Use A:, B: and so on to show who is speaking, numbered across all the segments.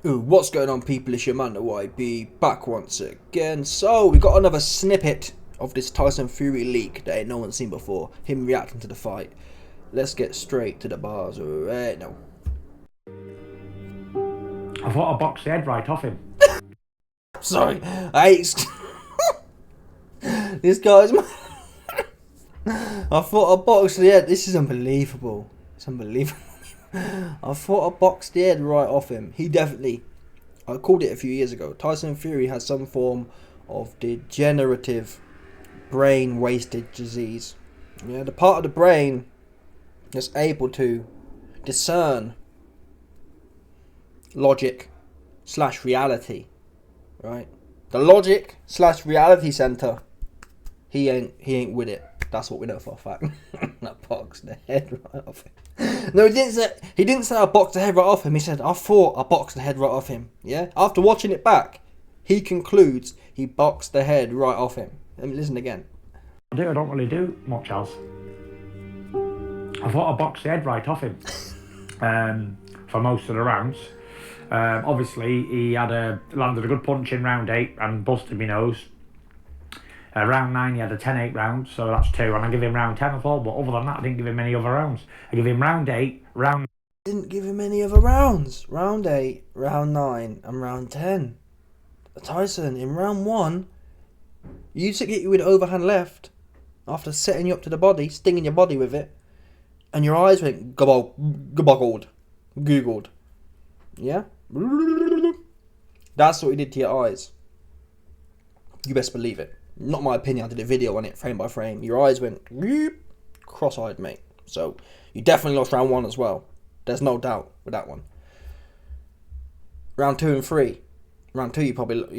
A: Ooh, what's going on, people? It's your man, the YB, back once again. So, we got another snippet of this Tyson Fury leak that ain't no one's seen before. Him reacting to the fight. Let's get straight to the bars right now.
B: I thought I boxed the head right off him.
A: Sorry, this guy's. I thought I boxed the head. This is unbelievable. It's unbelievable. I thought I boxed the head right off him. He definitely. I called it a few years ago. Tyson Fury has some form of degenerative brain wasted disease. Yeah, the part of the brain that's able to discern logic / reality. Right? The logic / reality center. He ain't with it. That's what we know for a fact. That boxed the head right off him. No, he didn't say I boxed the head right off him. He said I thought I boxed the head right off him. Yeah. After watching it back, he concludes he boxed the head right off him. Let me listen again.
B: I don't really do much else. I thought I boxed the head right off him for most of the rounds. Obviously, he landed a good punch in round 8 and busted my nose. Round 9 he had a 10-8 round, so that's 2, and I give him round 10 I thought, but other than that I didn't give him any other rounds. I give him round 8,
A: Didn't give him any other rounds. Round 8, round 9, and round 10. Tyson, in round 1, Usyk hit you with overhand left after setting you up to the body, stinging your body with it, and your eyes went googled. Yeah? That's what he did to your eyes. You best believe it. Not my opinion, I did a video on it frame by frame. Your eyes went cross-eyed, mate. So, you definitely lost round 1 as well. There's no doubt with that one. Round 2 and 3. Round 2 you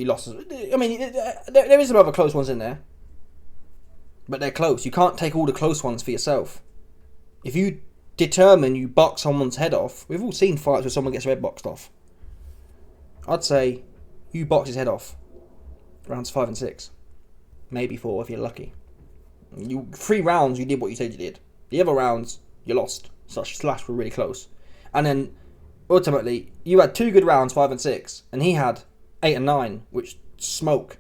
A: lost. I mean, there is some other close ones in there. But they're close. You can't take all the close ones for yourself. If you determine you box someone's head off, we've all seen fights where someone gets their head boxed off. I'd say you box his head off. Rounds 5 and 6. Maybe 4 if you're lucky. 3 rounds you did what you said you did. The other rounds you lost. Slash were really close. And then ultimately you had 2 good rounds, 5 and 6, and he had 8 and 9, which smoke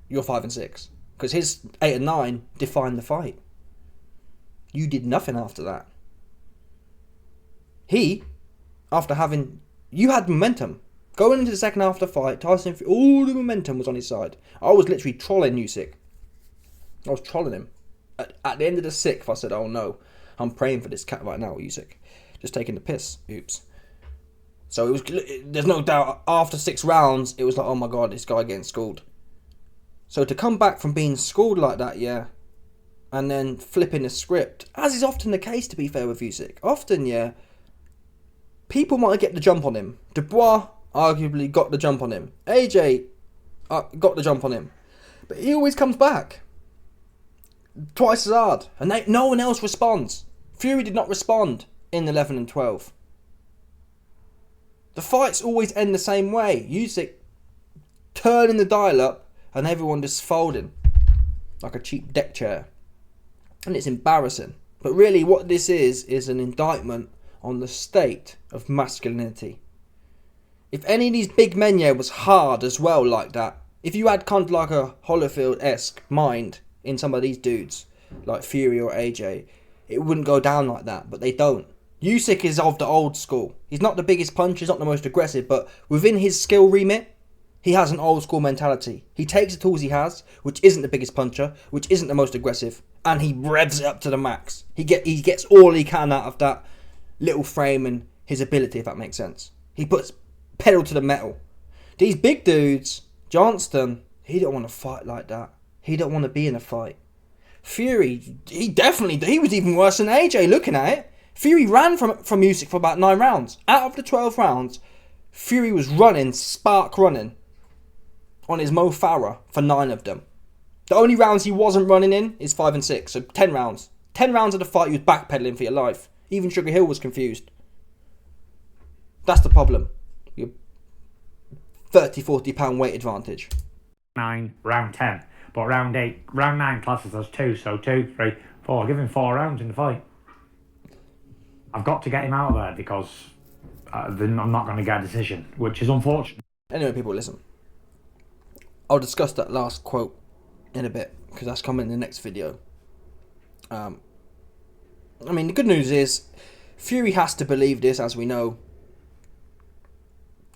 A: your 5 and 6. Because his 8 and 9 defined the fight. You did nothing after that. You had momentum. Going into the second half of the fight, Tyson, all the momentum was on his side. I was literally trolling Usyk. I was trolling him. At the end of the 6th, I said, oh no, I'm praying for this cat right now, Usyk. Just taking the piss. Oops. So there's no doubt, after 6 rounds, it was like, oh my god, this guy getting schooled. So to come back from being schooled like that, yeah, and then flipping the script, as is often the case, to be fair with Usyk. Often, yeah, people might get the jump on him. Dubois arguably got the jump on him. AJ got the jump on him. But he always comes back. Twice as hard. And no one else responds. Fury did not respond in 11 and 12. The fights always end the same way. Usyk turning the dial up and everyone just folding like a cheap deck chair. And it's embarrassing. But really what this is an indictment on the state of masculinity. If any of these big men was hard as well like that, if you had kind of like a Holyfield-esque mind in some of these dudes, like Fury or AJ, it wouldn't go down like that, but they don't. Usyk is of the old school. He's not the biggest puncher, he's not the most aggressive, but within his skill remit, he has an old school mentality. He takes the tools he has, which isn't the biggest puncher, which isn't the most aggressive, and he revs it up to the max. He gets all he can out of that little frame and his ability, if that makes sense. He puts pedal to the metal. These big dudes, Johnston, he don't want to fight like that. He don't want to be in a fight. Fury, he was even worse than AJ looking at it. Fury ran from Usyk for about 9 rounds. Out of the 12 rounds, Fury was running on his Mo Farah for 9 of them. The only rounds he wasn't running in is 5 and 6, so 10 rounds. 10 rounds of the fight, he was backpedaling for your life. Even Sugar Hill was confused. That's the problem. Your 30-40 pound weight advantage.
B: 9, round 10. But round 8, round 9 classes as 2, so 2, 3, 4. I give him 4 rounds in the fight. I've got to get him out of there because then I'm not going to get a decision, which is unfortunate.
A: Anyway, people, listen. I'll discuss that last quote in a bit, because that's coming in the next video. I mean, the good news is Fury has to believe this, as we know,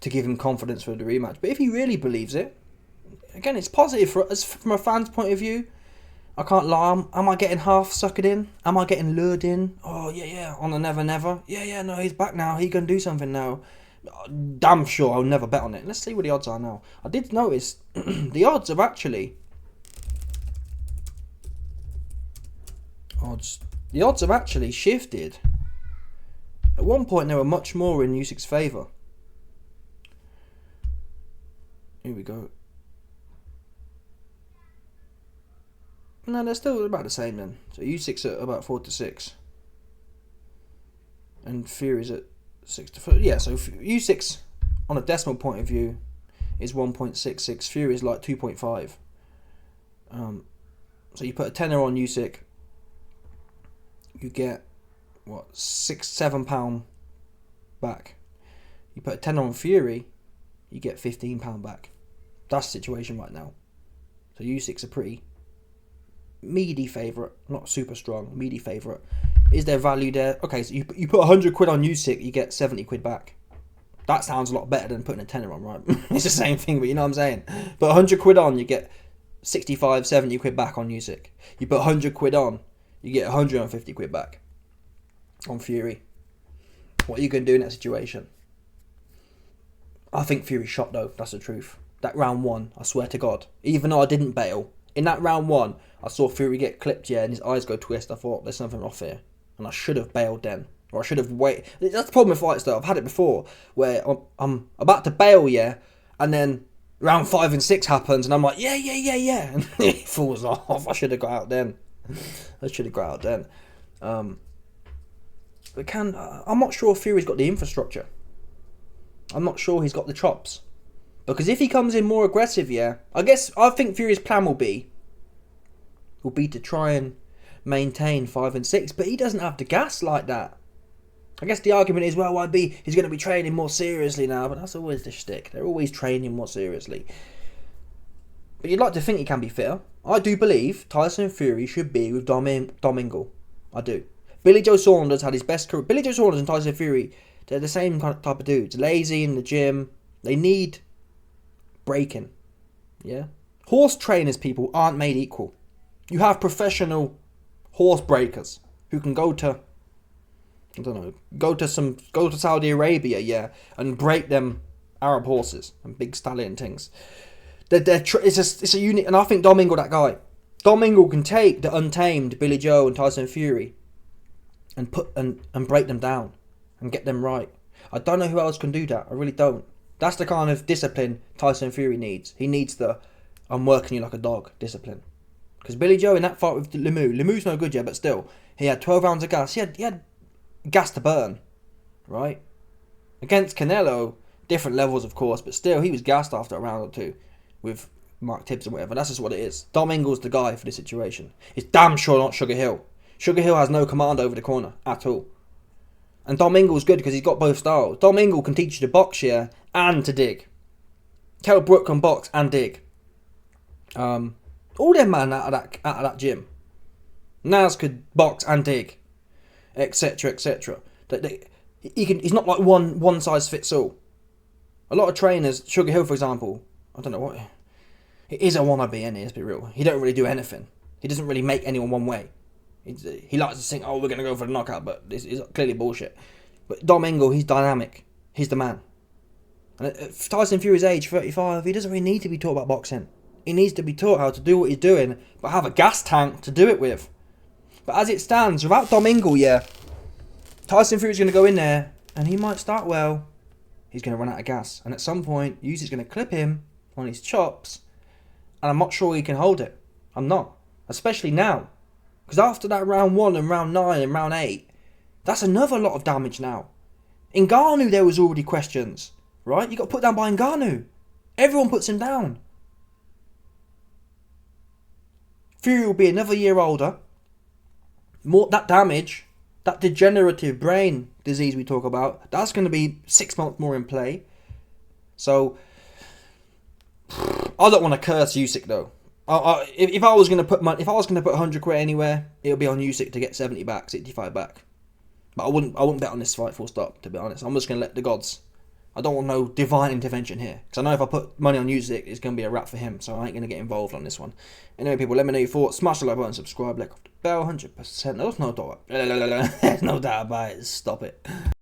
A: to give him confidence for the rematch. But if he really believes it, again, it's positive for us from a fan's point of view. I can't lie. Am I getting half suckered in? Am I getting lured in? Oh, yeah, on the never, never. Yeah, no, he's back now. He can do something now. Damn sure I'll never bet on it. Let's see what the odds are now. I did notice the odds have actually... The odds have actually shifted. At one point, they were much more in Usyk's favour. Here we go. No, they're still about the same then. So Usyk's at about 4-6. And Fury's at 6-4. Yeah, so Usyk's, on a decimal point of view, is 1.66. Fury is like 2.5. So you put a tenner on Usyk, you get, what, £6-7 back. You put a tenner on Fury, you get £15 back. That's the situation right now. So Usyk's a pretty meaty favourite, not super strong, meaty favourite. Is there value there? Okay, so you put 100 quid on Usyk, you get 70 quid back. That sounds a lot better than putting a tenner on, right? It's the same thing, but you know what I'm saying? Put 100 quid on, you get 65, 70 quid back on Usyk. You put 100 quid on, you get 150 quid back on Fury. What are you going to do in that situation? I think Fury's shot though, that's the truth. That round one, I swear to God, even though I didn't bail, in that round one, I saw Fury get clipped, yeah, and his eyes go twist. I thought, there's something off here. And I should have bailed then. Or I should have waited. That's the problem with fights, though. I've had it before, where I'm about to bail, yeah, and then round 5 and 6 happens, and I'm like, yeah. And it falls off. I should have got out then. I'm not sure if Fury's got the infrastructure. I'm not sure he's got the chops. Because if he comes in more aggressive, yeah, I think Fury's plan will be to try and maintain 5 and 6, but he doesn't have the gas like that. I guess the argument is, well, he's going to be training more seriously now, but that's always the shtick. They're always training more seriously. But you'd like to think he can be fitter. I do believe Tyson Fury should be with Domingo. I do. Billy Joe Saunders had his best career. Billy Joe Saunders and Tyson Fury, they're the same kind of type of dudes. Lazy in the gym. They need breaking. Yeah? Horse trainers, people, aren't made equal. You have professional horse breakers who can go to Saudi Arabia, yeah, and break them Arab horses and big stallion things. It's a unit, and I think Domingo, that guy. Domingo can take the untamed Billy Joe and Tyson Fury and break them down and get them right. I don't know who else can do that. I really don't. That's the kind of discipline Tyson Fury needs. He needs the I'm working you like a dog discipline. Because Billy Joe in that fight with Lemoo's no good yet, but still, he had 12 rounds of gas. He had gas to burn, right? Against Canelo, different levels of course, but still, he was gassed after a round or two with Mark Tibbs and whatever. That's just what it is. Domingo's the guy for this situation. It's damn sure not Sugar Hill. Sugar Hill has no command over the corner at all. And Domingo's good because he's got both styles. Domingo can teach you to box, yeah, and to dig. Kell Brook can box and dig. All them man out of that gym. Naz could box and dig, etc., etc. He's not like one size fits all. A lot of trainers, Sugar Hill for example, I don't know what. He is a wannabe, isn't he? Let's be real. He don't really do anything. He doesn't really make anyone one way. He likes to think, oh, we're gonna go for the knockout, but it's clearly bullshit. But Domingo, he's dynamic. He's the man. And at Tyson Fury's age, 35, he doesn't really need to be taught about boxing. He needs to be taught how to do what he's doing, but have a gas tank to do it with. But as it stands, without Domingo, yeah, Tyson Fury's going to go in there, and he might start well. He's going to run out of gas. And at some point, Usyk's going to clip him on his chops, and I'm not sure he can hold it. I'm not. Especially now. Because after that round 1 and round 9 and round 8, that's another lot of damage now. In Ngannou, there was already questions, right? You got put down by Ngannou. Everyone puts him down. Fury will be another year older. More that damage that degenerative brain disease we talk about, that's going to be 6 months more in play. So I don't want to curse Usyk though. If I was going to put 100 quid anywhere, it would be on Usyk to get 70 back, 65 back. But I wouldn't bet on this fight, full stop, to be honest. I'm just going to let the gods. I don't want no divine intervention here. Because I know if I put money on Usyk, it's going to be a wrap for him. So I ain't going to get involved on this one. Anyway, people, let me know your thoughts. Smash the like button, subscribe, click off the bell, 100%. There's no doubt about it. Stop it.